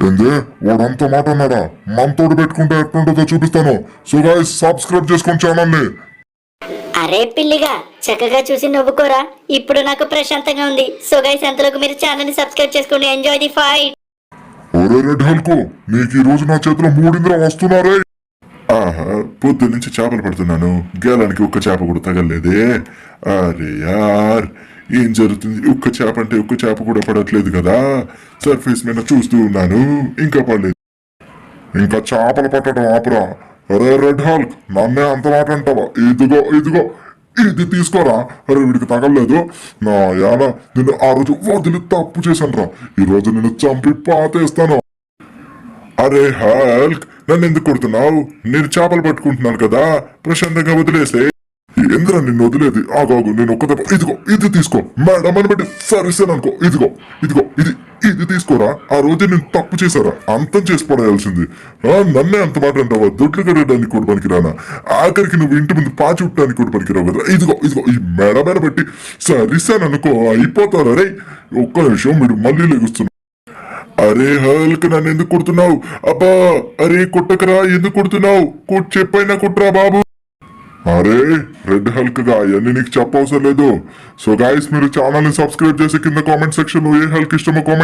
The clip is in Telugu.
ఏంది వాడంతా మాట అన్నాడా? మనతోడు పెట్టుకుంటే ఎట్లుంటుందో చూపిస్తాను. సో గైస్ సబ్స్క్రైబ్ చేసుకోండి ఛానల్ ని. అరే పిల్లిగా చక్కగా చూసి నవ్వుకోరా. ఇప్పుడు నాకు ప్రశాంతంగా ఉంది. సో గైస్ అంతలోకి మీరు ఛానల్ ని సబ్స్క్రైబ్ చేసుకోండి. Enjoy the fight. ఒరే రెడ్ హల్కు, నీకు ఈ రోజు నా చేతిలో 3 ఇంద్రం వస్తున్నారే. ఆహా, పొద్దు నుంచి చేపలు పడుతున్నాను, గేలానికి ఒక్క చేప కూడా తగలలేదే. అరే యార్, ఏం జరుగుతుంది? ఒక్క చేప అంటే ఒక్క చేప కూడా పడట్లేదు కదా. సర్ఫేస్ మీద చూస్తూ ఉన్నాను, ఇంకా పడలేదు. ఇంకా చేపలు పట్టడం ఆపురా. అరే రెడ్ హల్క్, నన్నే అంత మాట అంటావా? ఇదిగో ఇదిగో ఇది తీసుకోరా. అరే వీడికి తగలలేదు. నా యాన నిన్ను ఆ రోజు వదిలి తప్పు చేశాను రా. ఈ రోజు నిన్ను చంపి పాతేస్తాను. అరే హల్క్, నన్ను ఎందుకు కొడుతున్నావు? నేను చేపలు పట్టుకుంటున్నాను కదా, ప్రశాంతంగా వదిలేసే. ఏంద్రా నిన్ను వదిలేది? ఆగాగు, నేను ఒక్క దెబ్బ. ఇదిగో ఇది తీసుకో. మేడం అని బట్టి సరిసాను అనుకో. ఇదిగో ఇదిగో ఇది ఇది తీసుకోరా. ఆ రోజు నేను తప్పు చేశారా? అంతం చేసి పడేయాల్సింది. నన్నే అంత మాట అంటావా? దొడ్లు కట్టడానికి కూడా పనికిరానా? ఆఖరికి నువ్వు ఇంటి ముందు పాచి ఉట్టడానికి కూడా పనికిరావు కదా. ఇదిగో ఇదిగో ఈ మేడమైన బట్టి సరిసాను అనుకో, అయిపోతారా రే. ఒక్క నిమిషం, మీరు మళ్ళీ లెగుస్తున్నా. అరే హల్క్, నన్ను ఎందుకు కొడుతున్నావు? అబ్బా, అరే కొట్టకరా, ఎందుకు కొడుతున్నావు? చెప్పైనా కొట్టరా బాబు. అరే రెడ్ హల్క్ గా అవన్నీ నీకు చెప్పవసరం లేదు. సో గాయస్, మీరు ఛానల్ ని సబ్స్క్రైబ్ చేసి కింద కామెంట్ సెక్షన్ లో ఏ హల్క్ ఇష్టమో కామెంట్